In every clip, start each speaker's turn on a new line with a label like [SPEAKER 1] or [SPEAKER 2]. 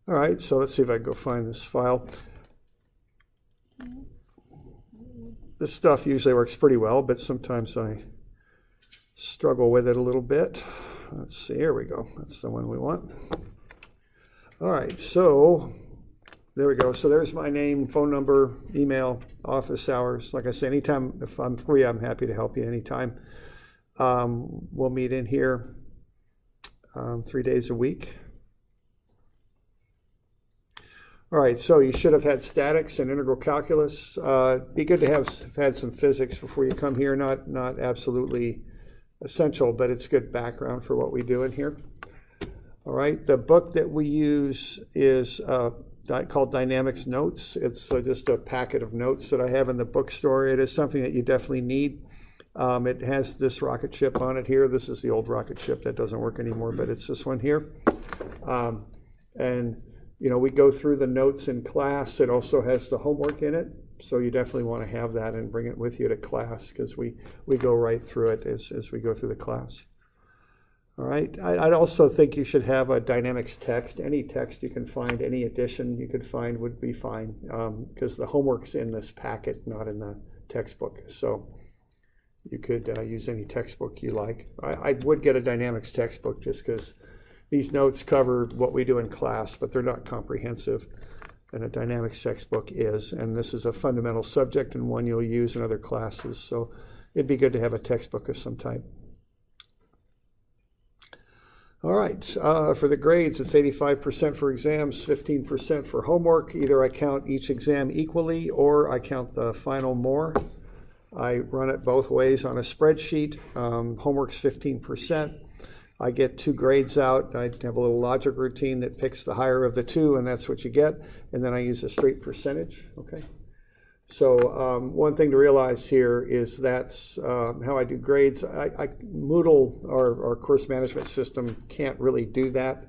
[SPEAKER 1] All right, so let's see if I can go find this file. This stuff usually works pretty well, but sometimes I struggle with it a little bit. Let's see, here we go. That's the one we want. All right, so there we go. So there's my name, phone number, email, office hours. Like I say, anytime, if I'm free, I'm happy to help you anytime. We'll meet in here 3 days a week. All right, so you should have had statics and integral calculus. Be good to have had some physics before you come here. Not absolutely essential, but it's good background for what we do in here. All right, the book that we use is called Dynamics Notes. It's just a packet of notes that I have in the bookstore. It is something that you definitely need. It has this rocket ship on it here. This is the old rocket ship that doesn't work anymore, but it's this one here. And you know, we go through the notes in class. It also has the homework in it, so you definitely want to have that and bring it with you to class, because we go right through it as we go through the class. All right, I'd also think you should have a dynamics text. Any text you can find, any edition you could find would be fine, because the homework's in this packet, not in the textbook. So you could use any textbook you like. I would get a dynamics textbook just because these notes cover what we do in class, but they're not comprehensive, and a dynamics textbook is. And this is a fundamental subject and one you'll use in other classes, so it'd be good to have a textbook of some type. All right, for the grades, it's 85% for exams, 15% for homework. Either I count each exam equally or I count the final more. I run it both ways on a spreadsheet. Homework's 15%. I get 2 grades out. I have a little logic routine that picks the higher of the 2, and that's what you get. And then I use a straight percentage, okay? So one thing to realize here is that's how I do grades. Moodle, our course management system, can't really do that.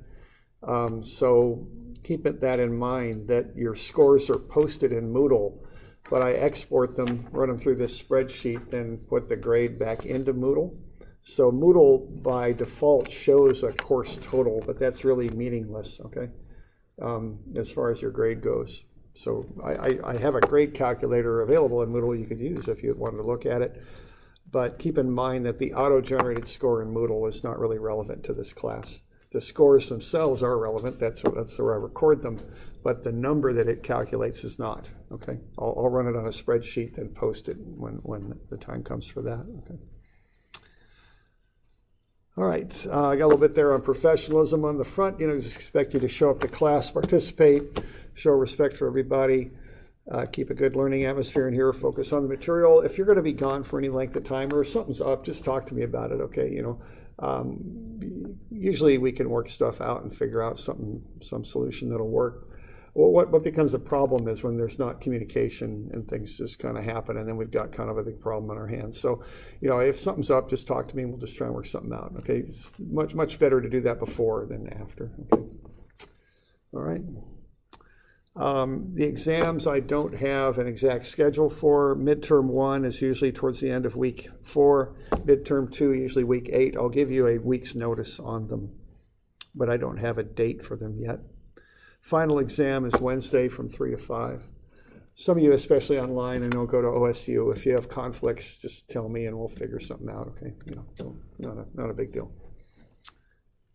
[SPEAKER 1] So keep that in mind, that your scores are posted in Moodle, but I export them, run them through this spreadsheet, then put the grade back into Moodle. So Moodle by default shows a course total, but that's really meaningless, okay, as far as your grade goes. So I have a grade calculator available in Moodle you could use if you wanted to look at it. But keep in mind that the auto-generated score in Moodle is not really relevant to this class. The scores themselves are relevant. That's where I record them. But the number that it calculates is not, okay? I'll run it on a spreadsheet and post it when the time comes for that, okay? All right, I got a little bit there on professionalism on the front. You know, just expect you to show up to class, participate, show respect for everybody, keep a good learning atmosphere in here, focus on the material. If you're going to be gone for any length of time or if something's up, just talk to me about it, okay? You know, usually we can work stuff out and figure out some solution that'll work. Well, what becomes a problem is when there's not communication and things just kind of happen, and then we've got kind of a big problem on our hands. So, you know, if something's up, just talk to me and we'll just try and work something out, okay? It's much better to do that before than after, okay? All right. The exams, I don't have an exact schedule for. Midterm 1 is usually towards the end of week 4. Midterm 2, usually week 8. I'll give you a week's notice on them, but I don't have a date for them yet. Final exam is Wednesday from 3 to 5. Some of you, especially online, I know, go to OSU. If you have conflicts, just tell me and we'll figure something out, okay? You know, so not a big deal.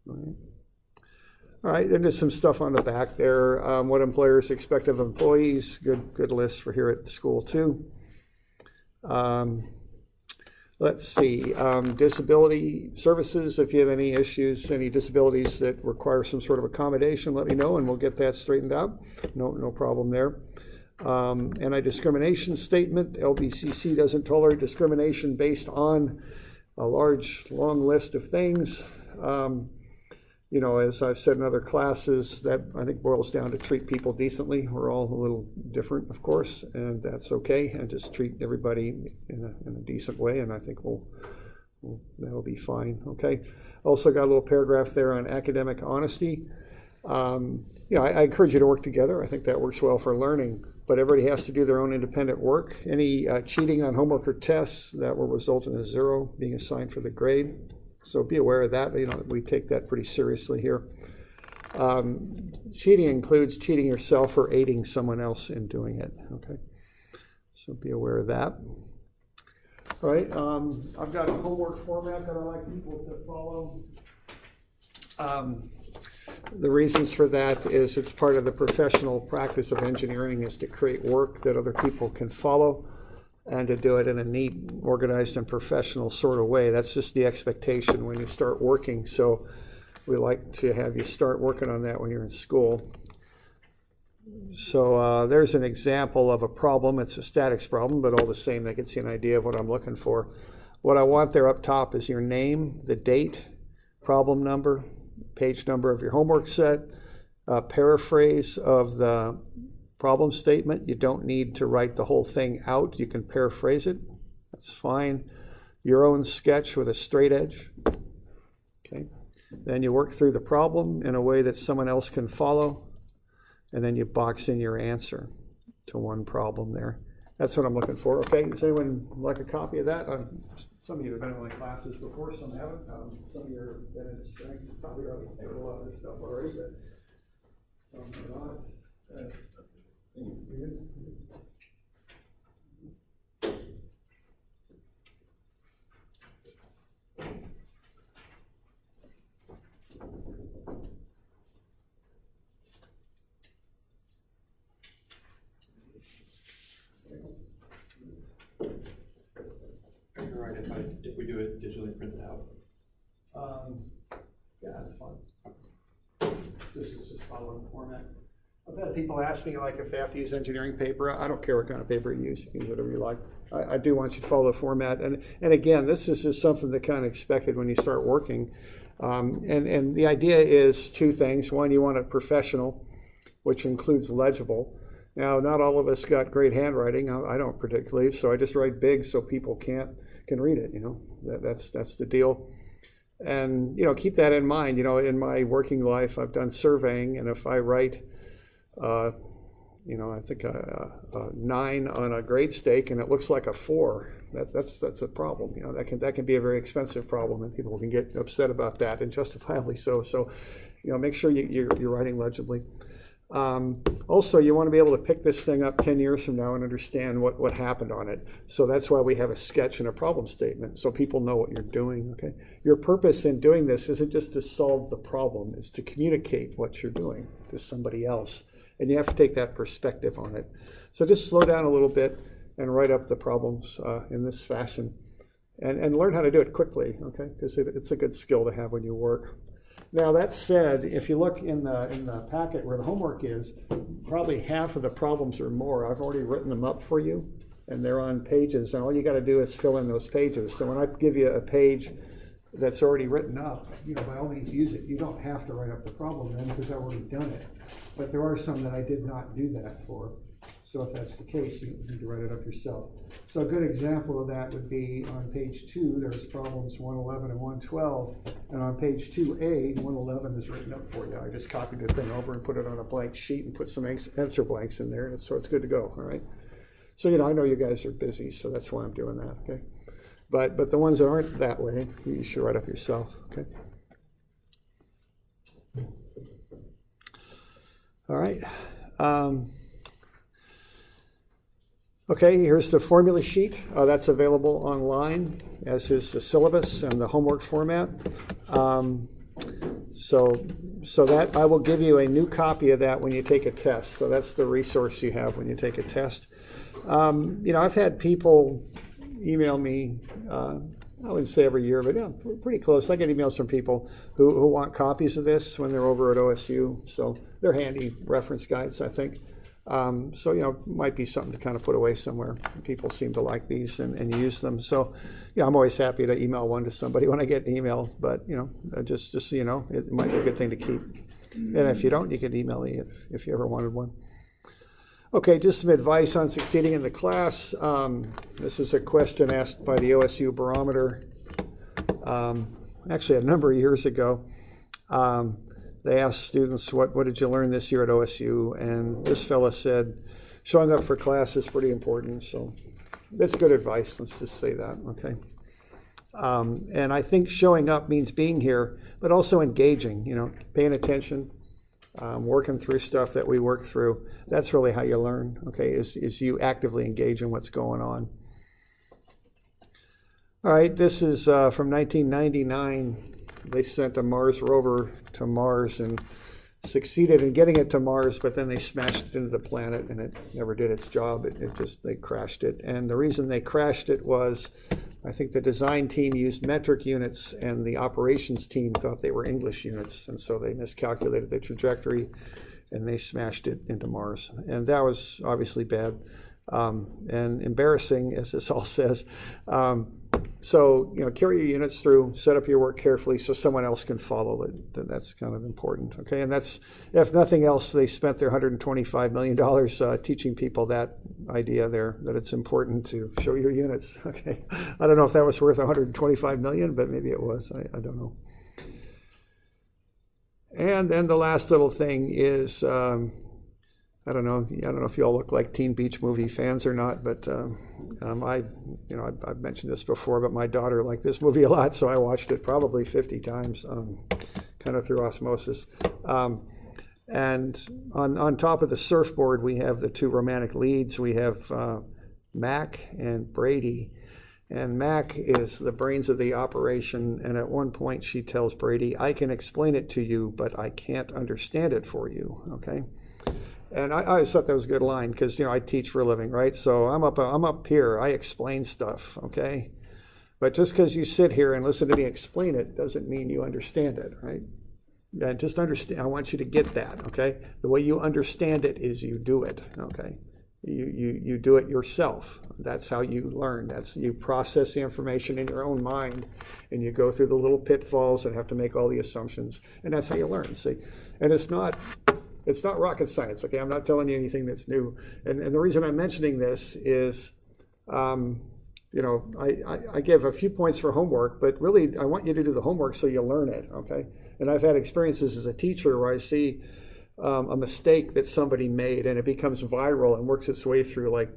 [SPEAKER 1] All right. All right, then there's some stuff on the back there. What employers expect of employees. Good list for here at the school too. Let's see, disability services. If you have any issues, any disabilities that require some sort of accommodation, let me know and we'll get that straightened out. No problem there. Anti-discrimination statement. LBCC doesn't tolerate discrimination based on a long list of things. You know, as I've said in other classes, that I think boils down to treat people decently. We're all a little different, of course, and that's okay. And just treat everybody in a decent way, and I think that'll be fine. Okay. Also got a little paragraph there on academic honesty. You know, I encourage you to work together. I think that works well for learning. But everybody has to do their own independent work. Any cheating on homework or tests, that will result in a 0 being assigned for the grade. So be aware of that. You know, we take that pretty seriously here. Cheating includes cheating yourself or aiding someone else in doing it. Okay, so be aware of that. All right, I've got a homework format that I like people to follow. The reasons for that is it's part of the professional practice of engineering is to create work that other people can follow and to do it in a neat, organized, and professional sort of way. That's just the expectation when you start working. So we like to have you start working on that when you're in school. So there's an example of a problem. It's a statics problem, but all the same, that gets you an idea of what I'm looking for. What I want there up top is your name, the date, problem number, page number of your homework set, a paraphrase of the problem statement. You don't need to write the whole thing out. You can paraphrase it. That's fine. Your own sketch with a straight edge. Okay. Then you work through the problem in a way that someone else can follow, and then you box in your answer to one problem there. That's what I'm looking for. Okay, does anyone like a copy of that? Some of you have been in my classes before, some haven't. Some of you have been in strengths, probably already taken a lot of this stuff already, but some are not.
[SPEAKER 2] Are you all right if we do it digitally printed out?
[SPEAKER 1] Yeah, that's fine. This is just following the format. I've had people ask me like if they have to use engineering paper. I don't care what kind of paper you use. You can use whatever you like. I do want you to follow the format. And again, this is just something that kind of expected when you start working. And the idea is two things. One, you want it professional, which includes legible. Now, not all of us got great handwriting. I don't particularly, so I just write big so people can read it. You know, that's the deal. And you know, keep that in mind. You know, in my working life, I've done surveying, and if I write, you know, I think a 9 on a grade stake, and it looks like a 4, that's a problem. You know, that can be a very expensive problem, and people can get upset about that, and justifiably so. So, you know, make sure you're writing legibly. Also, you want to be able to pick this thing up 10 years from now and understand what happened on it. So that's why we have a sketch and a problem statement, so people know what you're doing. Okay. Your purpose in doing this isn't just to solve the problem; it's to communicate what you're doing to somebody else, and you have to take that perspective on it. So just slow down a little bit and write up the problems in this fashion, and learn how to do it quickly. Okay, because it's a good skill to have when you work. Now that said, if you look in the packet where the homework is, probably half of the problems or more, I've already written them up for you, and they're on pages, and all you got to do is fill in those pages. So when I give you a page that's already written up, you know, by all means use it. You don't have to write up the problem then because I've already done it. But there are some that I did not do that for. So if that's the case, you need to write it up yourself. So a good example of that would be on page 2, there's problems 111 and 112. And on page 2A, 111 is written up for you. I just copied the thing over and put it on a blank sheet and put some answer blanks in there. So it's good to go, all right? So, you know, I know you guys are busy, so that's why I'm doing that, okay? But the ones that aren't that way, you should write up yourself, okay? All right. Okay, here's the formula sheet. That's available online, as is the syllabus and the homework format. So that I will give you a new copy of that when you take a test. So that's the resource you have when you take a test. You know, I've had people email me, I wouldn't say every year, but yeah, pretty close. I get emails from people who want copies of this when they're over at OSU. So they're handy reference guides, I think. So, you know, might be something to kind of put away somewhere. People seem to like these and use them. So, yeah, I'm always happy to email one to somebody when I get an email. But, you know, just so you know, it might be a good thing to keep. And if you don't, you can email me if you ever wanted one. Okay, just some advice on succeeding in the class. This is a question asked by the OSU Barometer actually a number of years ago. They asked students, what did you learn this year at OSU? And this fella said, showing up for class is pretty important. So that's good advice. Let's just say that, okay? And I think showing up means being here, but also engaging, you know, paying attention, working through stuff that we work through. That's really how you learn, okay, is you actively engage in what's going on. All right, this is from 1999. They sent a Mars rover to Mars and succeeded in getting it to Mars, but then they smashed it into the planet and it never did its job. They crashed it. And the reason they crashed it was, I think the design team used metric units and the operations team thought they were English units. And so they miscalculated the trajectory and they smashed it into Mars. And that was obviously bad and embarrassing, as this all says. So, carry your units through, set up your work carefully so someone else can follow it. That's kind of important, okay? And that's, if nothing else, they spent their $125 million teaching people that idea there, that it's important to show your units, okay? I don't know if that was worth $125 million, but maybe it was, I don't know. And then the last little thing is, I don't know if you all look like Teen Beach Movie fans or not, but I've mentioned this before, but my daughter liked this movie a lot, so I watched it probably 50 times, kind of through osmosis. And on top of the surfboard, we have the two romantic leads. We have Mac and Brady. And Mac is the brains of the operation, and at one point she tells Brady, "I can explain it to you, but I can't understand it for you," okay? And I always thought that was a good line because, I teach for a living, right? So I'm up here, I explain stuff, okay? But just because you sit here and listen to me explain it doesn't mean you understand it, right? And just understand, I want you to get that, okay? The way you understand it is you do it, okay? You do it yourself. That's how you learn. You process the information in your own mind and you go through the little pitfalls and have to make all the assumptions. And that's how you learn, see? And it's not rocket science, okay? I'm not telling you anything that's new. And the reason I'm mentioning this is, I give a few points for homework, but really I want you to do the homework so you learn it, okay? And I've had experiences as a teacher where I see a mistake that somebody made and it becomes viral and works its way through like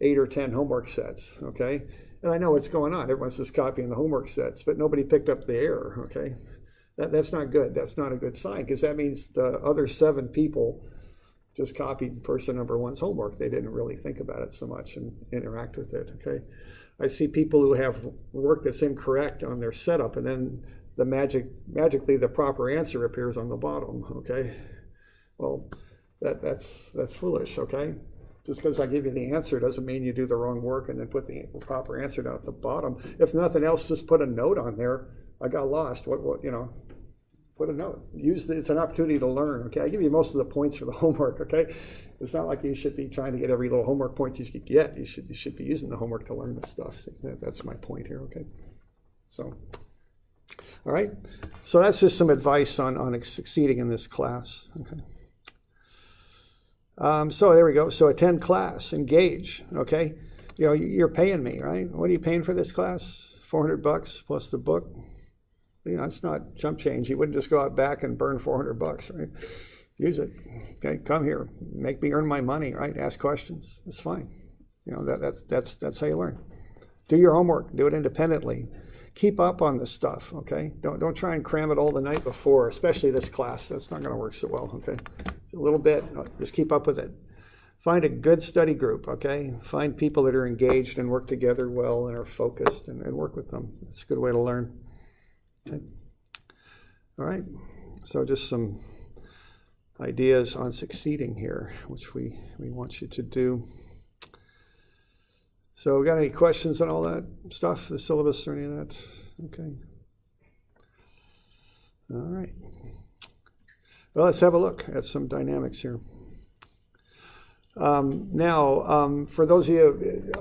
[SPEAKER 1] 8 or 10 homework sets, okay? And I know what's going on. Everyone's just copying the homework sets, but nobody picked up the error, okay? That's not good. That's not a good sign because that means the other 7 people just copied person number 1's homework. They didn't really think about it so much and interact with it, okay? I see people who have work that's incorrect on their setup and then magically the proper answer appears on the bottom, okay? Well, that's foolish, okay? Just because I give you the answer doesn't mean you do the wrong work and then put the proper answer down at the bottom. If nothing else, just put a note on there. I got lost. Put a note. It's an opportunity to learn, okay? I give you most of the points for the homework, okay? It's not like you should be trying to get every little homework point you could get. You should be using the homework to learn this stuff. See, that's my point here, okay? So, all right. So that's just some advice on succeeding in this class, okay? So there we go. So attend class, engage, okay? You're paying me, right? What are you paying for this class? $400 plus the book? It's not chump change. You wouldn't just go out back and burn $400, right? Use it. Okay, come here. Make me earn my money, right? Ask questions. It's fine. That's how you learn. Do your homework. Do it independently. Keep up on this stuff, okay? Don't try and cram it all the night before, especially this class. That's not going to work so well, okay? A little bit. Just keep up with it. Find a good study group, okay? Find people that are engaged and work together well and are focused and work with them. It's a good way to learn. Okay. All right. So just some ideas on succeeding here, which we want you to do. So got any questions on all that stuff, the syllabus or any of that? Okay. All right. Well, let's have a look at some dynamics here. Now, for those of you,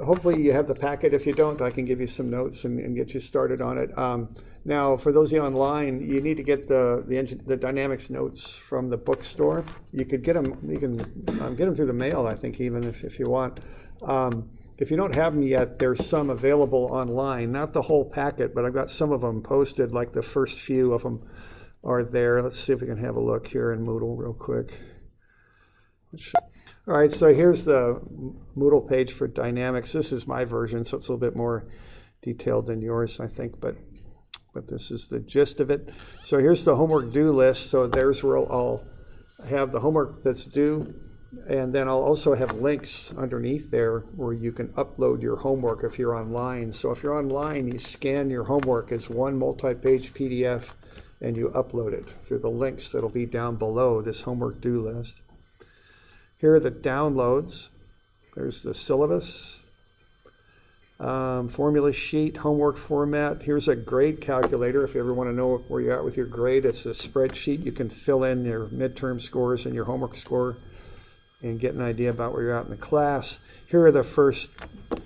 [SPEAKER 1] hopefully you have the packet. If you don't, I can give you some notes and get you started on it. Now, for those of you online, you need to get the dynamics notes from the bookstore. You could get them. You can get them through the mail, I think, even if you want. If you don't have them yet, there's some available online. Not the whole packet, but I've got some of them posted. Like the first few of them are there. Let's see if we can have a look here in Moodle real quick. All right, so here's the Moodle page for dynamics. This is my version, so it's a little bit more detailed than yours, I think, but this is the gist of it. So here's the homework due list. So there's where I'll have the homework that's due, and then I'll also have links underneath there where you can upload your homework if you're online. So if you're online, you scan your homework as one multi-page PDF and you upload it through the links that'll be down below this homework due list. Here are the downloads. There's the syllabus, formula sheet, homework format. Here's a grade calculator if you ever want to know where you're at with your grade. It's a spreadsheet. You can fill in your midterm scores and your homework score and get an idea about where you're at in the class. Here are the first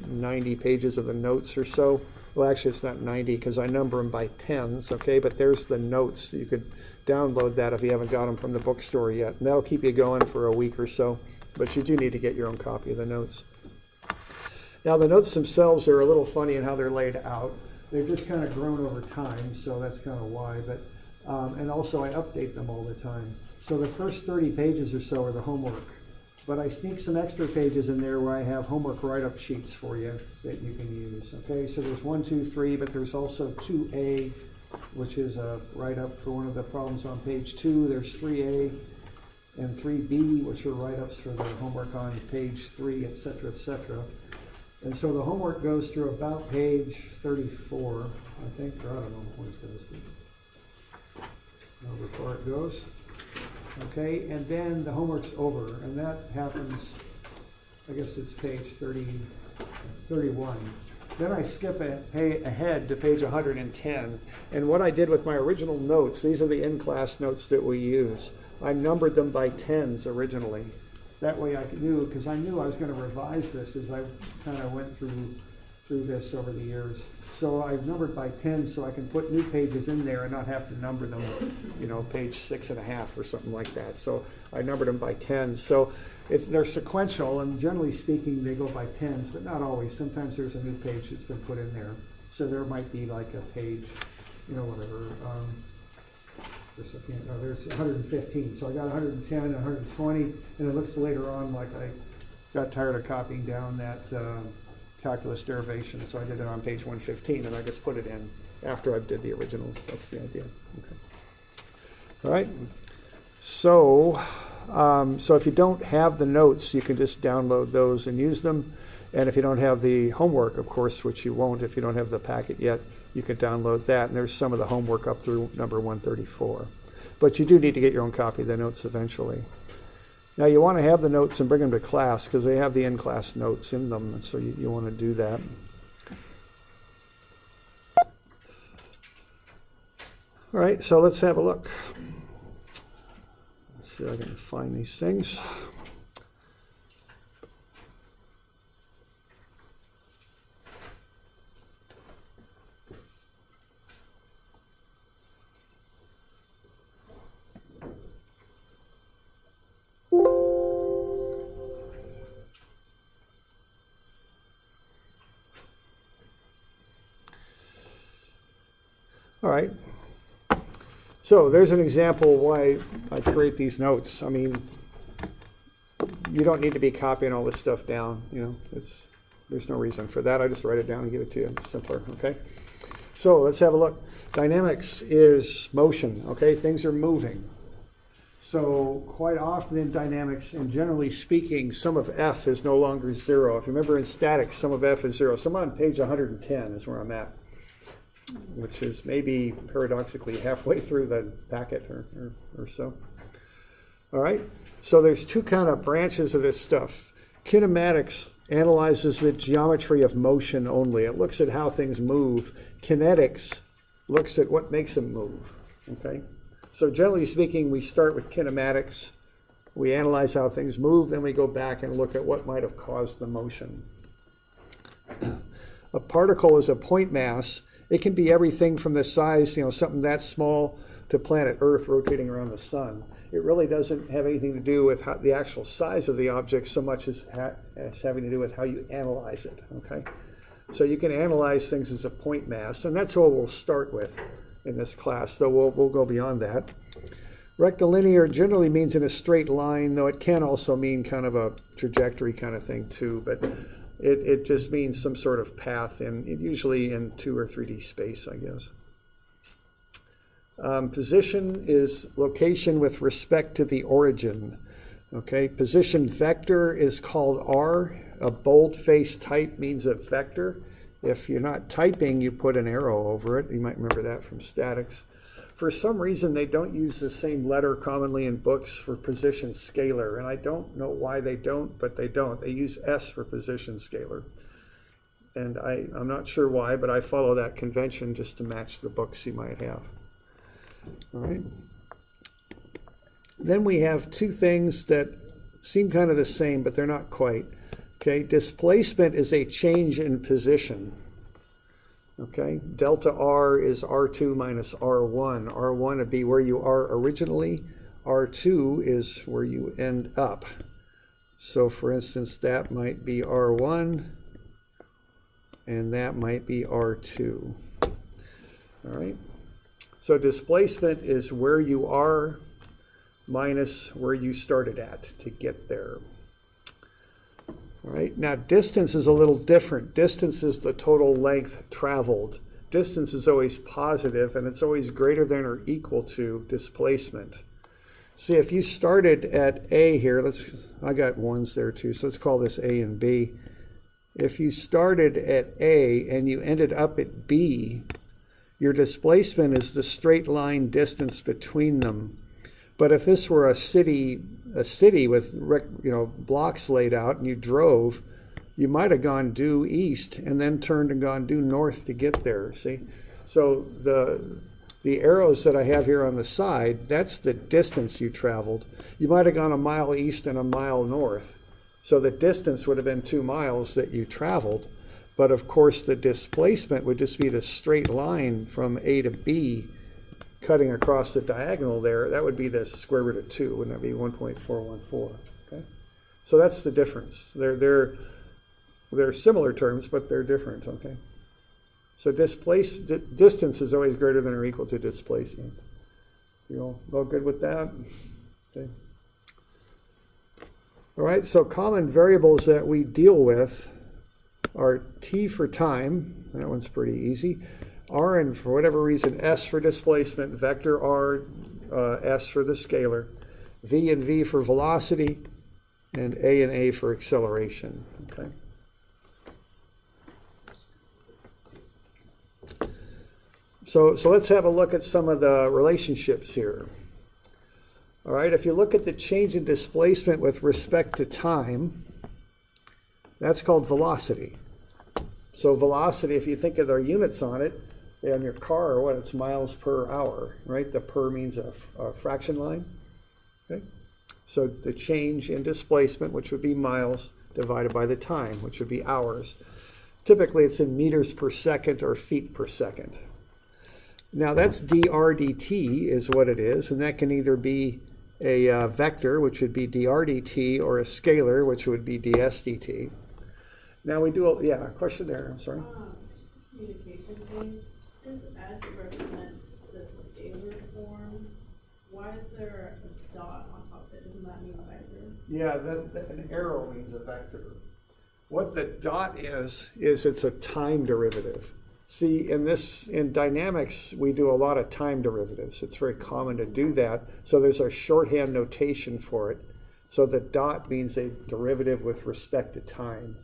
[SPEAKER 1] 90 pages of the notes or so. Well, actually, it's not 90 because I number them by tens, okay? But there's the notes. You could download that if you haven't got them from the bookstore yet. And that'll keep you going for a week or so. But you do need to get your own copy of the notes. Now, the notes themselves are a little funny in how they're laid out. They've just kind of grown over time, so that's kind of why. But and also, I update them all the time. So the first 30 pages or so are the homework. But I sneak some extra pages in there where I have homework write-up sheets for you that you can use. Okay, so there's 1, 2, 3, but there's also 2A, which is a write-up for one of the problems on page 2. There's 3A and 3B, which are write-ups for the homework on page 3, etc., etc. And so the homework goes through about page 34, I think, or I don't know what it goes to. How far it goes. Okay, and then the homework's over, and that happens, I guess it's page 31. Then I skip ahead to page 110, and what I did with my original notes, these are the in-class notes that we use. I numbered them by tens originally. That way I knew, because I knew I was going to revise this as I kind of went through this over the years. So I numbered by 10 so I can put new pages in there and not have to number them, you know, page 6.5 or something like that. So I numbered them by 10. So they're sequential, and generally speaking, they go by tens, but not always. Sometimes there's a new page that's been put in there. So there might be like a page, you know, whatever. There's 115. So I got 110 and 120, and it looks later on like I got tired of copying down that calculus derivation, so I did it on page 115, and I just put it in after I did the originals. That's the idea. Okay. All right. So, so if you don't have the notes, you can just download those and use them. And if you don't have the homework, of course, which you won't if you don't have the packet yet, you can download that. And there's some of the homework up through number 134. But you do need to get your own copy of the notes eventually. Now, you want to have the notes and bring them to class because they have the in-class notes in them, and so you want to do that. All right, so let's have a look. Let's see if I can find these things. All right, so there's an example why I create these notes. I mean, you don't need to be copying all this stuff down, you know, there's no reason for that. I just write it down and give it to you. It's simpler, okay? So let's have a look. Dynamics is motion, okay? Things are moving. So quite often in dynamics, and generally speaking, sum of F is no longer 0. If you remember in statics, sum of F is 0. So I'm on page 110 is where I'm at, which is maybe paradoxically halfway through the packet or so. All right, so there's two kind of branches of this stuff. Kinematics analyzes the geometry of motion only. It looks at how things move. Kinetics looks at what makes them move, okay? So generally speaking, we start with kinematics. We analyze how things move, then we go back and look at what might have caused the motion. A particle is a point mass. It can be everything from the size, you know, something that small to planet Earth rotating around the sun. It really doesn't have anything to do with the actual size of the object so much as having to do with how you analyze it, okay? So you can analyze things as a point mass, and that's what we'll start with in this class, so we'll go beyond that. Rectilinear generally means in a straight line, though it can also mean kind of a trajectory kind of thing too, but it just means some sort of path, usually in 2 or 3D space, I guess. Position is location with respect to the origin. Okay, position vector is called R. A bold-faced type means a vector. If you're not typing, you put an arrow over it. You might remember that from statics. For some reason, they don't use the same letter commonly in books for position scalar, and I don't know why they don't, but they don't. They use S for position scalar. And I'm not sure why, but I follow that convention just to match the books you might have. All right. Then we have two things that seem kind of the same, but they're not quite. Okay, displacement is a change in position. Okay, delta R is R2 minus R1. R1 would be where you are originally. R2 is where you end up. So for instance, that might be R1, and that might be R2. All right. So displacement is where you are minus where you started at to get there. All right. Now distance is a little different. Distance is the total length traveled. Distance is always positive, and it's always greater than or equal to displacement. See, if you started at A here, I got ones there too, so let's call this A and B. If you started at A and you ended up at B, your displacement is the straight line distance between them. But if this were a city with blocks laid out and you drove, you might have gone due east and then turned and gone due north to get there. See, so the arrows that I have here on the side, that's the distance you traveled. You might have gone a mile east and a mile north, so the distance would have been 2 miles that you traveled. But of course, the displacement would just be the straight line from A to B, cutting across the diagonal there. That would be the square root of 2, wouldn't that be 1.414? Okay, so that's the difference. They're similar terms, but they're different. Okay, so distance is always greater than or equal to displacement. You all good with that? Okay. All right. So common variables that we deal with are T for time. That one's pretty easy. R and for whatever reason, S for displacement, vector R, S for the scalar, V and V for velocity, and A for acceleration. Okay. So let's have a look at some of the relationships here. All right, if you look at the change in displacement with respect to time, that's called velocity. So velocity, if you think of their units on it, on your car, or what, it's miles per hour, right? The per means a fraction line. Okay? So the change in displacement, which would be miles, divided by the time, which would be hours. Typically, it's in meters per second or feet per second. Now, that's dr dt is what it is, and that can either be a vector, which would be dr dt, or a scalar, which would be ds dt. Now we do, a question there, I'm sorry.
[SPEAKER 3] Just a communication thing. Since S represents the scalar form, why is there a dot on top of it? Doesn't that mean a vector?
[SPEAKER 1] Yeah, an arrow means a vector. What the dot is it's a time derivative. See, in dynamics, we do a lot of time derivatives. It's very common to do that. So there's a shorthand notation for it. So the dot means a derivative with respect to time.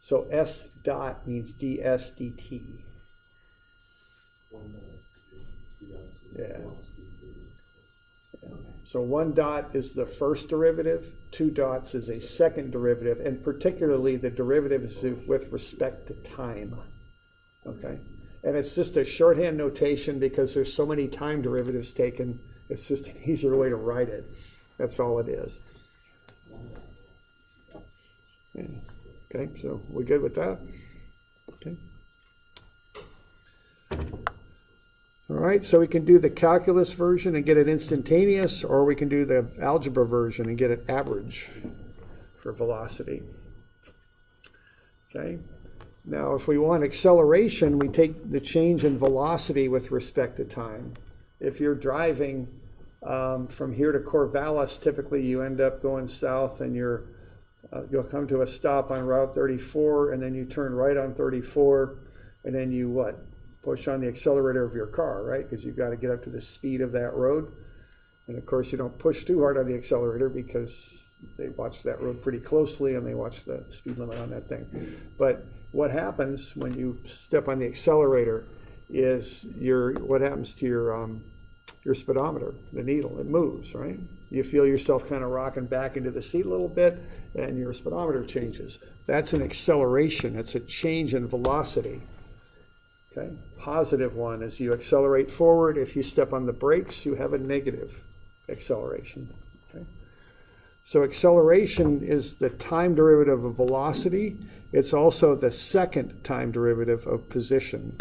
[SPEAKER 1] So S dot means ds dt. Yeah. So 1 dot is the first derivative, 2 dots is a second derivative, and particularly the derivative is with respect to time. Okay, and it's just a shorthand notation because there's so many time derivatives taken. It's just an easier way to write it. That's all it is. Yeah. Okay, so we good with that? Okay. All right, so we can do the calculus version and get it instantaneous, or we can do the algebra version and get it average for velocity. Okay. Now, if we want acceleration, we take the change in velocity with respect to time. If you're driving from here to Corvallis, typically you end up going south and you'll come to a stop on Route 34, and then you turn right on 34, and then you push on the accelerator of your car, right? Because you've got to get up to the speed of that road. And of course, you don't push too hard on the accelerator because they watch that road pretty closely and they watch the speed limit on that thing. But what happens when you step on the accelerator is what happens to your speedometer, the needle, it moves, right? You feel yourself kind of rocking back into the seat a little bit and your speedometer changes. That's an acceleration, it's a change in velocity. Okay, positive one is you accelerate forward. If you step on the brakes, you have a negative acceleration. Okay? So acceleration is the time derivative of velocity. It's also the second time derivative of position.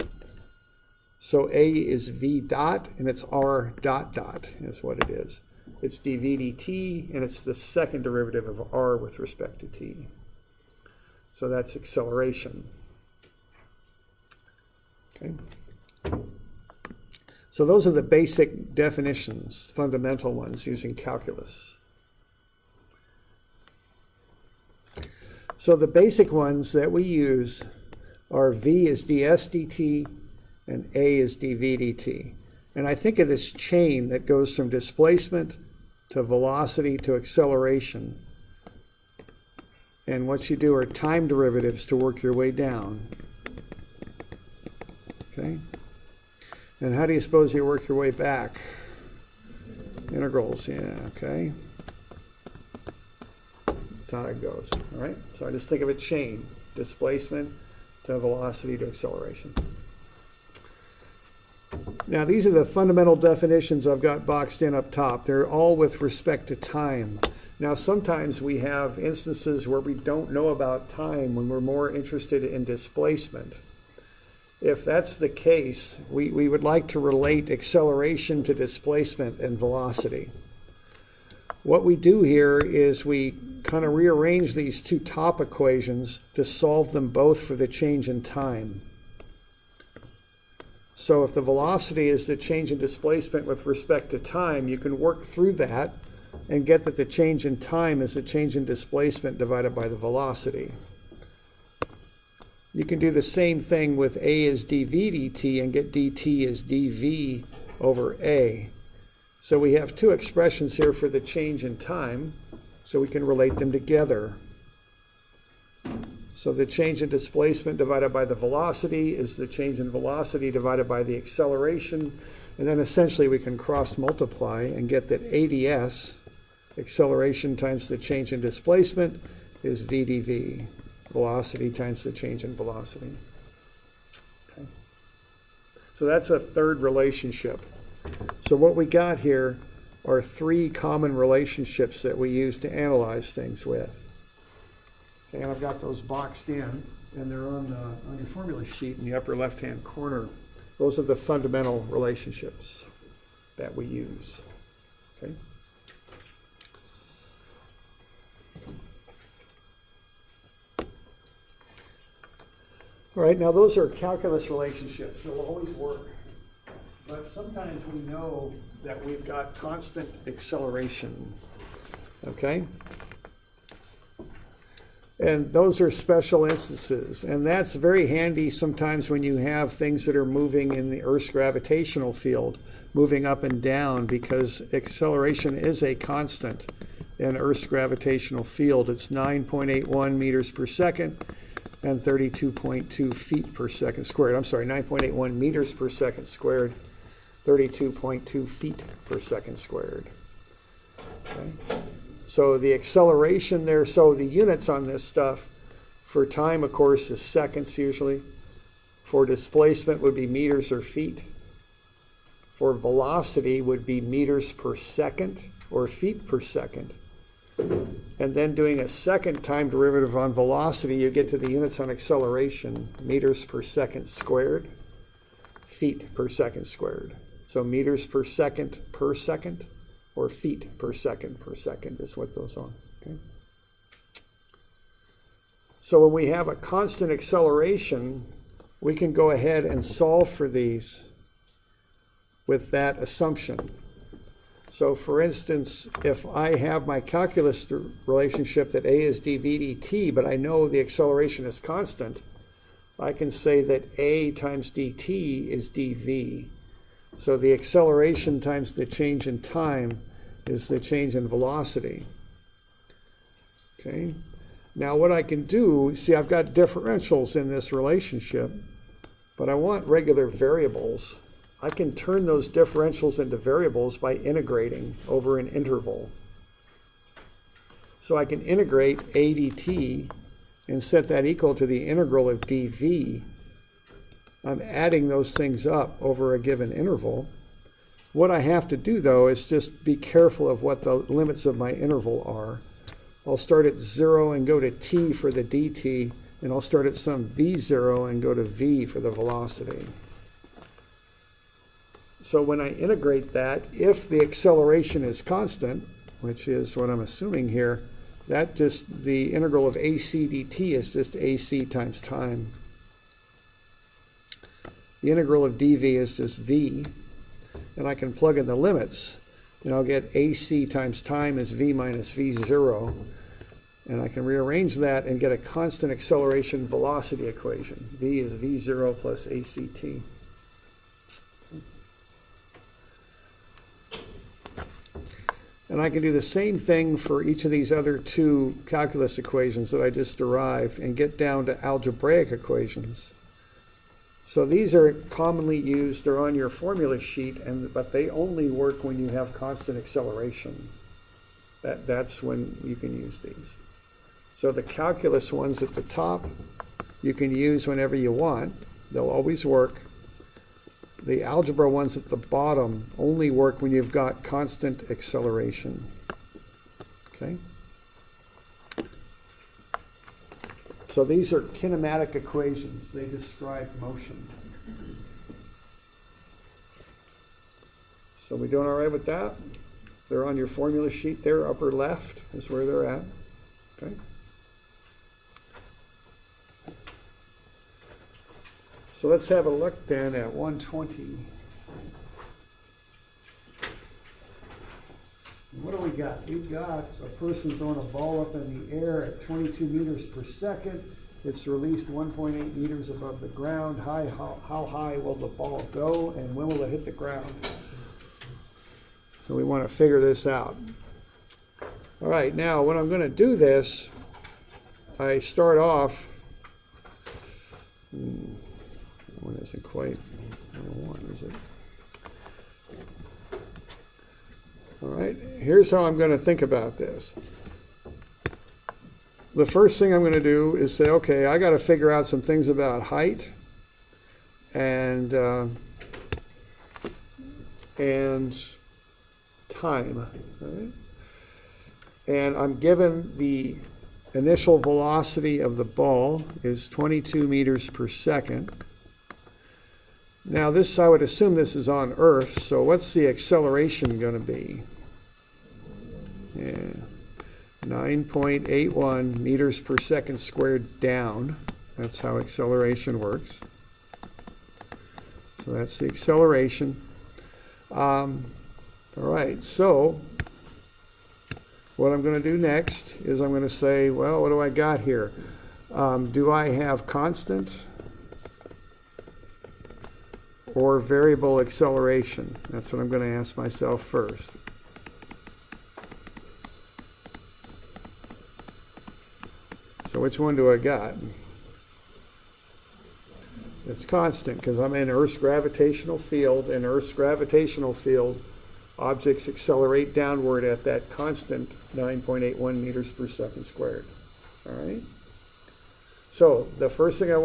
[SPEAKER 1] So A is V dot and it's R dot dot is what it is. It's dv dt and it's the second derivative of R with respect to t. So that's acceleration. Okay. So those are the basic definitions, fundamental ones using calculus. So the basic ones that we use are V is ds dt and A is dv dt. And I think of this chain that goes from displacement to velocity to acceleration. And what you do are time derivatives to work your way down. Okay? And how do you suppose you work your way back? Integrals, yeah, okay. That's how it goes, all right? So I just think of a chain, displacement to velocity to acceleration. Now these are the fundamental definitions I've got boxed in up top. They're all with respect to time. Now sometimes we have instances where we don't know about time when we're more interested in displacement. If that's the case, we would like to relate acceleration to displacement and velocity. What we do here is we kind of rearrange these two top equations to solve them both for the change in time. So if the velocity is the change in displacement with respect to time, you can work through that and get that the change in time is the change in displacement divided by the velocity. You can do the same thing with A is dv dt and get dt as dv over A. So we have two expressions here for the change in time, so we can relate them together. So the change in displacement divided by the velocity is the change in velocity divided by the acceleration, and then essentially we can cross multiply and get that ADS, acceleration times the change in displacement, is VdV. Velocity times the change in velocity. Okay. So that's a third relationship. So what we got here are three common relationships that we use to analyze things with. Okay, and I've got those boxed in, and they're on your formula sheet in the upper left-hand corner. Those are the fundamental relationships that we use. Okay. All right, now those are calculus relationships. They'll always work. But sometimes we know that we've got constant acceleration. Okay? And those are special instances. And that's very handy sometimes when you have things that are moving in the Earth's gravitational field, moving up and down, because acceleration is a constant in Earth's gravitational field. It's 9.81 meters per second. And 32.2 feet per second squared. I'm sorry, 9.81 meters per second squared, 32.2 feet per second squared. Okay. So the acceleration there, so the units on this stuff, for time, of course, is seconds usually. For displacement would be meters or feet. For velocity would be meters per second or feet per second. And then doing a second time derivative on velocity, you get to the units on acceleration, meters per second squared, feet per second squared. So meters per second, or feet per second is what those are. Okay? So when we have a constant acceleration, we can go ahead and solve for these with that assumption. So for instance, if I have my calculus relationship that A is dv dt, but I know the acceleration is constant, I can say that a times dt is dv. So the acceleration times the change in time is the change in velocity. Okay. Now what I can do, see, I've got differentials in this relationship, but I want regular variables. I can turn those differentials into variables by integrating over an interval. So I can integrate a dt and set that equal to the integral of dv. I'm adding those things up over a given interval. What I have to do, though, is just be careful of what the limits of my interval are. I'll start at 0 and go to t for the dt, and I'll start at some v0 and go to v for the velocity. So when I integrate that, if the acceleration is constant, which is what I'm assuming here, that just, the integral of ac dt is just ac times time. The integral of dv is just v, and I can plug in the limits, and I'll get ac times time is v minus v0, and I can rearrange that and get a constant acceleration velocity equation. V is v0 plus act. And I can do the same thing for each of these other two calculus equations that I just derived and get down to algebraic equations. So these are commonly used, they're on your formula sheet, but they only work when you have constant acceleration. That's when you can use these. So the calculus ones at the top, you can use whenever you want. They'll always work. The algebra ones at the bottom only work when you've got constant acceleration. Okay? So these are kinematic equations. They describe motion. So we doing all right with that? They're on your formula sheet there, upper left is where they're at. Okay? So let's have a look then at 120. What do we got? We've got a person throwing a ball up in the air at 22 meters per second. It's released 1.8 meters above the ground. How high will the ball go, and when will it hit the ground? So we want to figure this out. All right, now when I'm going to do this, I start off. One isn't quite 101, is it? All right, here's how I'm going to think about this. The first thing I'm going to do is say, okay, I got to figure out some things about height and time. Right? And I'm given the initial velocity of the ball is 22 meters per second. Now this, I would assume this is on Earth, so what's the acceleration going to be? Yeah, 9.81 meters per second squared down. That's how acceleration works. So that's the acceleration. All right, so what I'm going to do next is I'm going to say, well, what do I got here? Do I have constant or variable acceleration? That's what I'm going to ask myself first. So which one do I got? It's constant because I'm in Earth's gravitational field. In Earth's gravitational field, objects accelerate downward at that constant 9.81 meters per second squared. All right? So the first thing I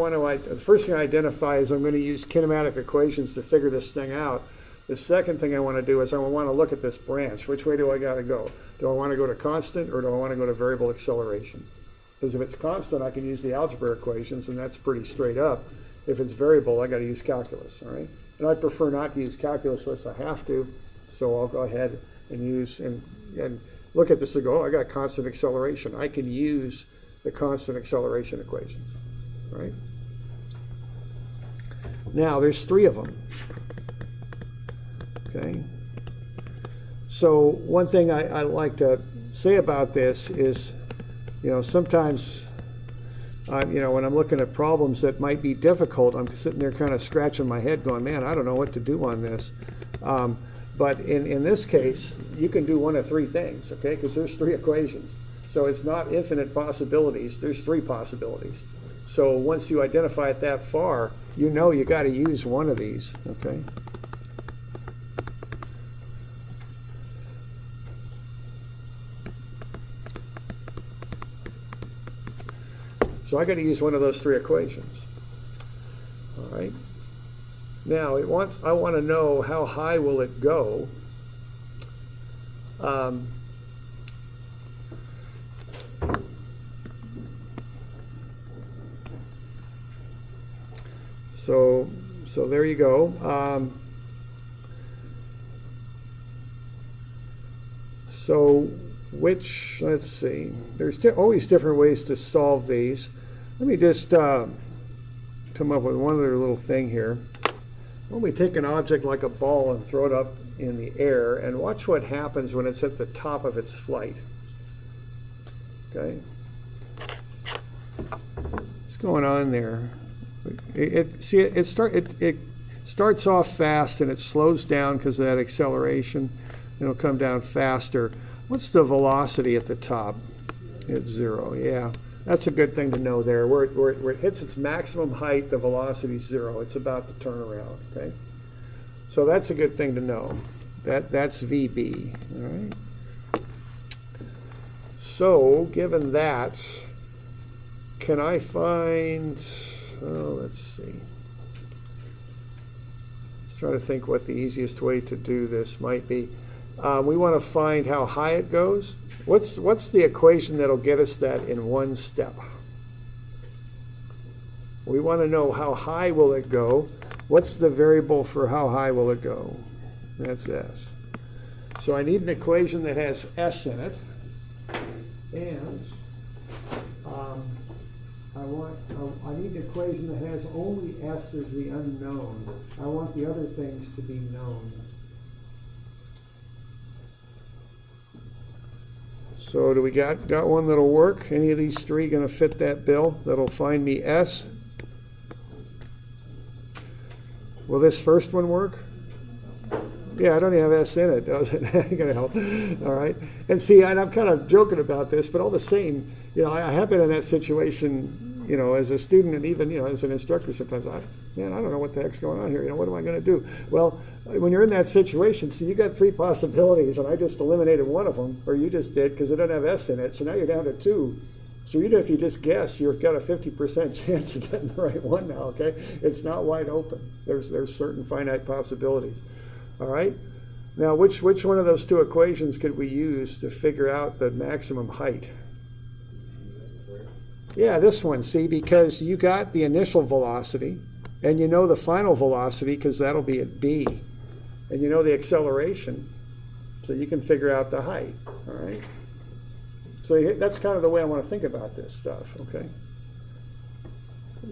[SPEAKER 1] identify is I'm going to use kinematic equations to figure this thing out. The second thing I want to do is I want to look at this branch. Which way do I got to go? Do I want to go to constant or do I want to go to variable acceleration? Because if it's constant, I can use the algebra equations, and that's pretty straight up. If it's variable, I got to use calculus. All right, and I prefer not to use calculus unless I have to. So I'll go ahead and use and look at this and go, oh, I got constant acceleration. I can use the constant acceleration equations. All right. Now there's three of them. Okay. So one thing I like to say about this is, you know, sometimes You know, when I'm looking at problems that might be difficult, I'm sitting there kind of scratching my head going, man, I don't know what to do on this. But in this case, you can do one of three things, okay? Because there's three equations. So it's not infinite possibilities, there's three possibilities. So once you identify it that far, you know you got to use one of these, okay? So I got to use one of those three equations. All right. Now I want to know how high will it go. So there you go. Let's see, there's always different ways to solve these. Let me just come up with one other little thing here. When we take an object like a ball and throw it up in the air, and watch what happens when it's at the top of its flight. Okay? What's going on there? It starts off fast and it slows down because of that acceleration. It'll come down faster. What's the velocity at the top? It's 0. Yeah, that's a good thing to know there. Where it hits its maximum height, the velocity is 0. It's about to turn around. Okay, so that's a good thing to know. That's VB. All right. So given that, can I find? Oh, let's see. Let's try to think what the easiest way to do this might be. We want to find how high it goes. What's the equation that'll get us that in one step? We want to know how high will it go. What's the variable for how high will it go? That's S. So I need an equation that has S in it. And I need an equation that has only S as the unknown. I want the other things to be known. So do we got one that'll work? Any of these three going to fit that bill? That'll find me S? Will this first one work? Yeah, I don't even have S in it, does it? Ain't gonna help. All right. And see, and I'm kind of joking about this, but all the same, you know, I have been in that situation, you know, as a student and even, you know, as an instructor sometimes. I don't know what the heck's going on here. You know, what am I going to do? Well, when you're in that situation, see, you got three possibilities, and I just eliminated one of them, or you just did, because it doesn't have S in it. So now you're down to 2. So even if you just guess, you've got a 50% chance of getting the right one now. Okay, it's not wide open. There's certain finite possibilities. All right. Now, which one of those two equations could we use to figure out the maximum height? Yeah, this one. See, because you got the initial velocity, and you know the final velocity because that'll be at B, and you know the acceleration, so you can figure out the height. All right. So that's kind of the way I want to think about this stuff. Okay.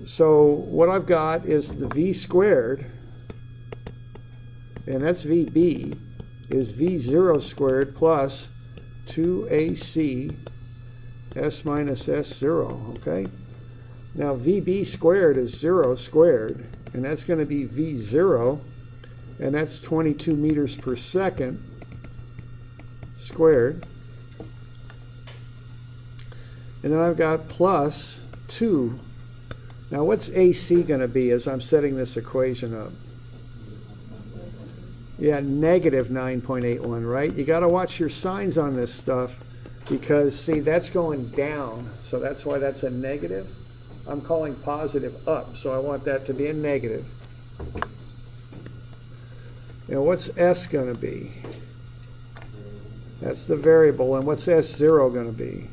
[SPEAKER 1] So what I've got is the V squared. And that's VB, is V0 squared plus 2AC S minus S0, okay? Now VB squared is 0 squared, and that's going to be V0, and that's 22 meters per second squared. And then I've got plus 2. Now what's AC going to be as I'm setting this equation up? Yeah, negative 9.81, right? You got to watch your signs on this stuff because, see, that's going down. So that's why that's a negative. I'm calling positive up, so I want that to be a negative. Now, what's S going to be? That's the variable. And what's S0 going to be?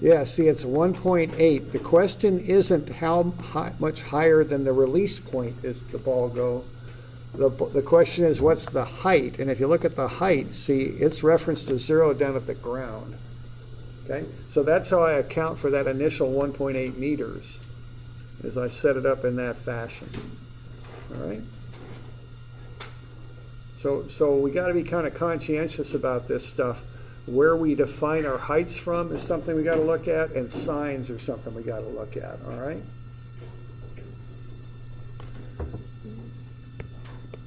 [SPEAKER 1] Yeah, see, it's 1.8. The question isn't how much higher than the release point does the ball go. The question is, what's the height? And if you look at the height, see, it's referenced to 0 down at the ground. Okay, so that's how I account for that initial 1.8 meters, is I set it up in that fashion. All right. So we got to be kind of conscientious about this stuff. Where we define our heights from is something we got to look at, and sines are something we got to look at, all right?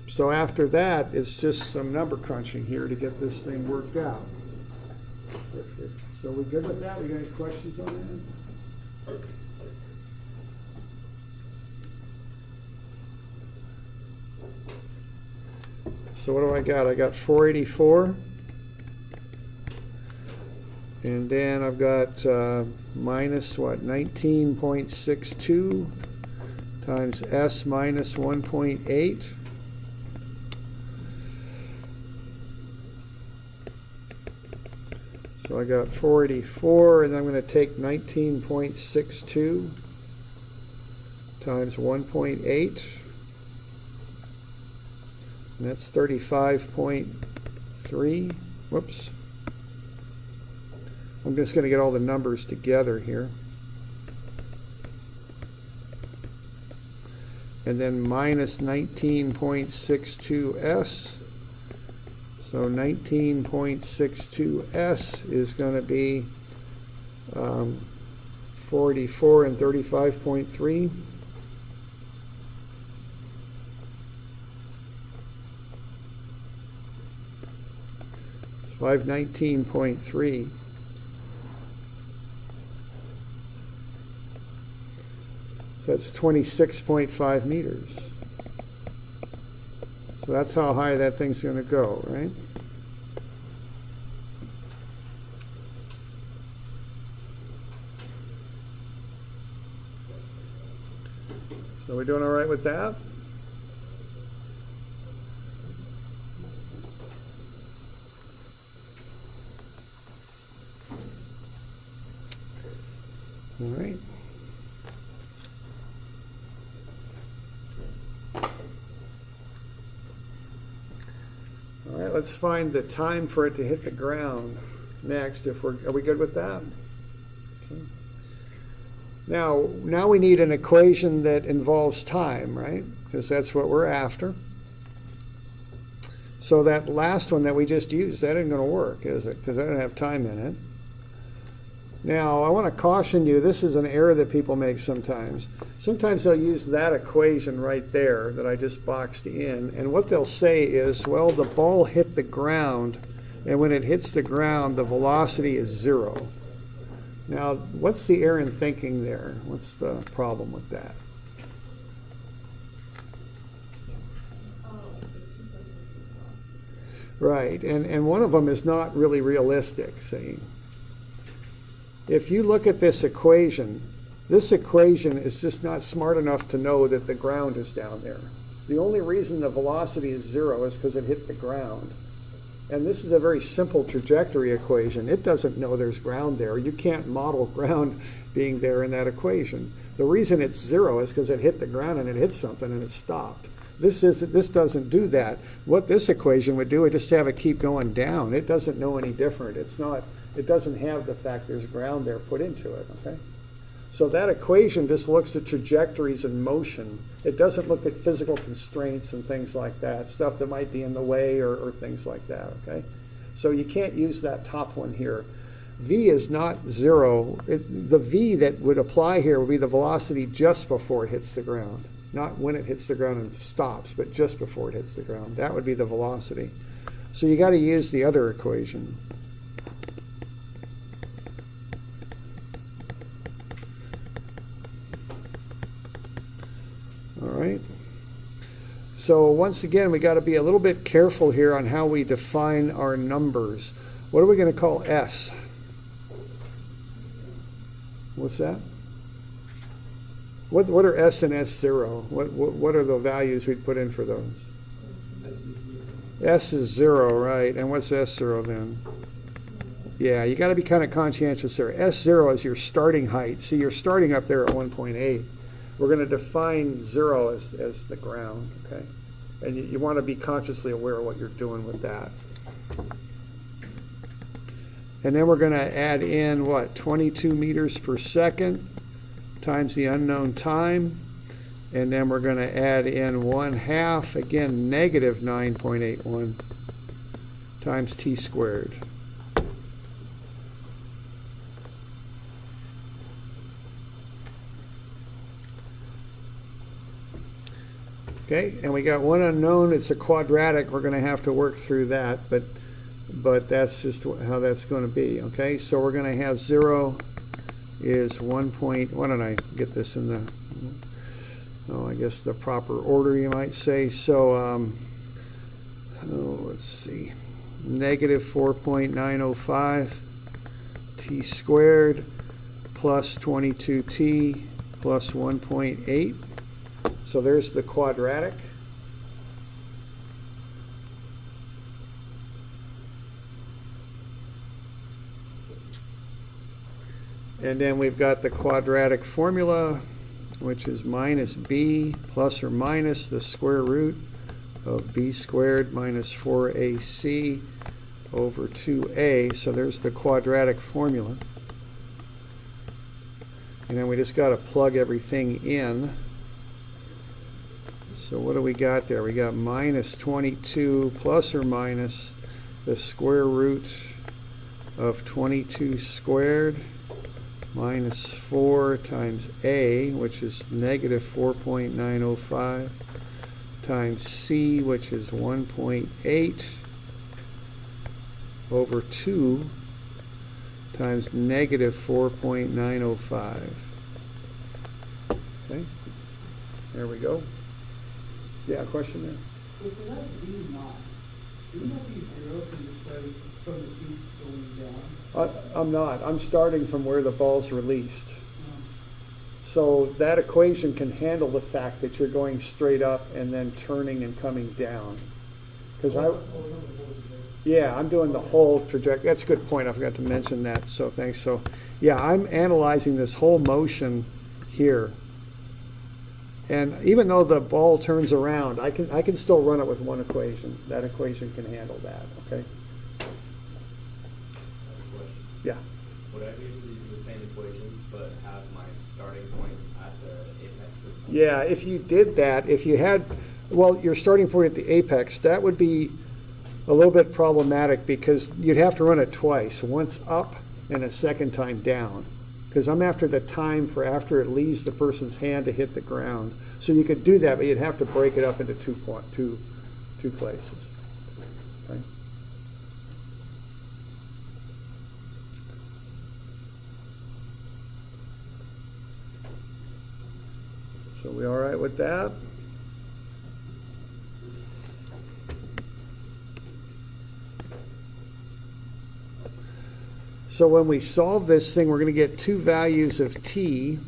[SPEAKER 1] So after that, it's just some number crunching here to get this thing worked out. So we good with that? We got any questions on that? So what do I got? I got 484. And then I've got minus what? 19.62 times S minus 1.8. So I got 484, and then I'm going to take 19.62 times 1.8, and that's 35.3. Whoops. I'm just going to get all the numbers together here. And then minus 19.62S. So 19.62S is going to be 44 and 35.3. It's 519.3. So that's 26.5 meters. So that's how high that thing's going to go, right? So we're doing all right with that? All right. All right, let's find the time for it to hit the ground next. Are we good with that? Okay. Now we need an equation that involves time, right? Because that's what we're after. So that last one that we just used, that ain't going to work, is it? Because I don't have time in it. Now, I want to caution you, this is an error that people make sometimes. Sometimes they'll use that equation right there that I just boxed in, and what they'll say is, well, the ball hit the ground, and when it hits the ground, the velocity is 0. Now, what's the error in thinking there? What's the problem with that? Right, and one of them is not really realistic, see? If you look at this equation is just not smart enough to know that the ground is down there. The only reason the velocity is 0 is because it hit the ground. And this is a very simple trajectory equation. It doesn't know there's ground there. You can't model ground being there in that equation. The reason it's 0 is because it hit the ground and it hit something and it stopped. This doesn't do that. What this equation would do is just have it keep going down. It doesn't know any different. It doesn't have the fact there's ground there put into it, okay? So that equation just looks at trajectories and motion. It doesn't look at physical constraints and things like that, stuff that might be in the way or things like that, okay? So you can't use that top one here. V is not 0. The V that would apply here would be the velocity just before it hits the ground. Not when it hits the ground and stops, but just before it hits the ground. That would be the velocity. So you got to use the other equation. All right. So once again, we got to be a little bit careful here on how we define our numbers. What are we going to call S? What's that? What are S and S0? What are the values we'd put in for those? S is 0, right? And what's S0 then? Yeah, you got to be kind of conscientious there. S0 is your starting height. See, you're starting up there at 1.8. We're going to define 0 as the ground, okay? And you want to be consciously aware of what you're doing with that. And then we're going to add in, what, 22 meters per second times the unknown time. And then we're going to add in 1/2, again, negative 9.81 times t squared. Okay, and we got one unknown, it's a quadratic, we're gonna have to work through that, but that's just how that's gonna be, okay? So we're gonna have 0 is 1 point, why don't I get this in the, I guess the proper order you might say. So, let's see, negative 4.905 t squared plus 22t plus 1.8. So there's the quadratic. And then we've got the quadratic formula, which is minus b plus or minus the square root of b squared minus 4ac over 2a. So there's the quadratic formula. And then we just got to plug everything in. So what do we got there? We got minus 22 plus or minus the square root of 22 squared minus 4 times a, which is negative 4.905, times c, which is 1.8, over 2 times negative 4.905. Okay, there we go. Yeah, question there?
[SPEAKER 4] So for that v naught, shouldn't that be 0 from the peak going down?
[SPEAKER 1] I'm not. I'm starting from where the ball's released. So that equation can handle the fact that you're going straight up and then turning and coming down. Because yeah, I'm doing the whole trajectory. That's a good point. I forgot to mention that. So thanks. So yeah, I'm analyzing this whole motion here. And even though the ball turns around, I can still run it with one equation. That equation can handle that. Okay. Yeah.
[SPEAKER 5] Would I be able to use the same equation but have my starting point at the apex?
[SPEAKER 1] Yeah, if you did that, if you had, well, your starting point at the apex, that would be a little bit problematic because you'd have to run it twice, once up and a second time down. Because I'm after the time for after it leaves the person's hand to hit the ground. So you could do that, but you'd have to break it up into two places. Okay. So we all right with that? So when we solve this thing, we're going to get two values of t.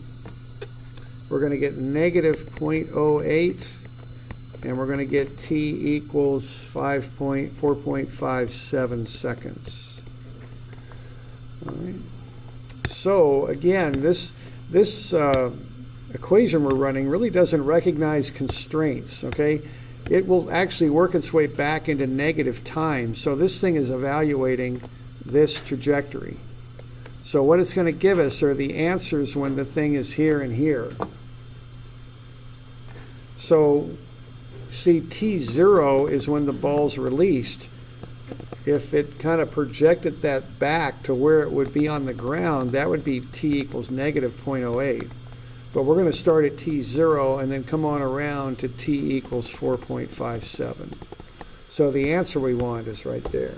[SPEAKER 1] We're going to get negative 0.08, and we're going to get t equals 4.57 seconds. All right. So again, this equation we're running really doesn't recognize constraints, okay? It will actually work its way back into negative time. So this thing is evaluating this trajectory. So what it's going to give us are the answers when the thing is here and here. So see, t0 is when the ball's released. If it kind of projected that back to where it would be on the ground, that would be t equals negative 0.08. But we're going to start at t0 and then come on around to t equals 4.57. So the answer we want is right there.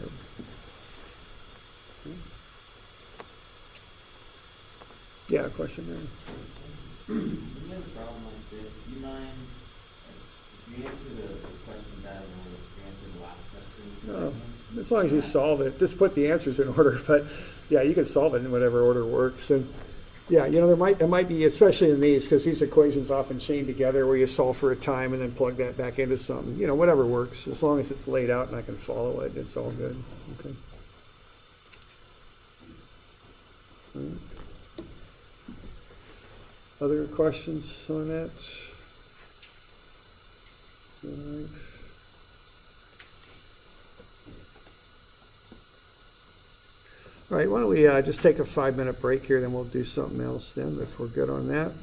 [SPEAKER 1] Yeah, question there.
[SPEAKER 6] When you have a problem like this, do you mind if you answer the questions out in order, if you answer the last question?
[SPEAKER 1] No, as long as you solve it. Just put the answers in order, but yeah, you can solve it in whatever order works. And yeah, you know, there might be, especially in these, because these equations often chain together where you solve for a time and then plug that back into something. You know, whatever works, as long as it's laid out and I can follow it, it's all good. Okay. All right. Other questions on that? All right. All right, why don't we just take a 5-minute break here, then we'll do something else then if we're good on that.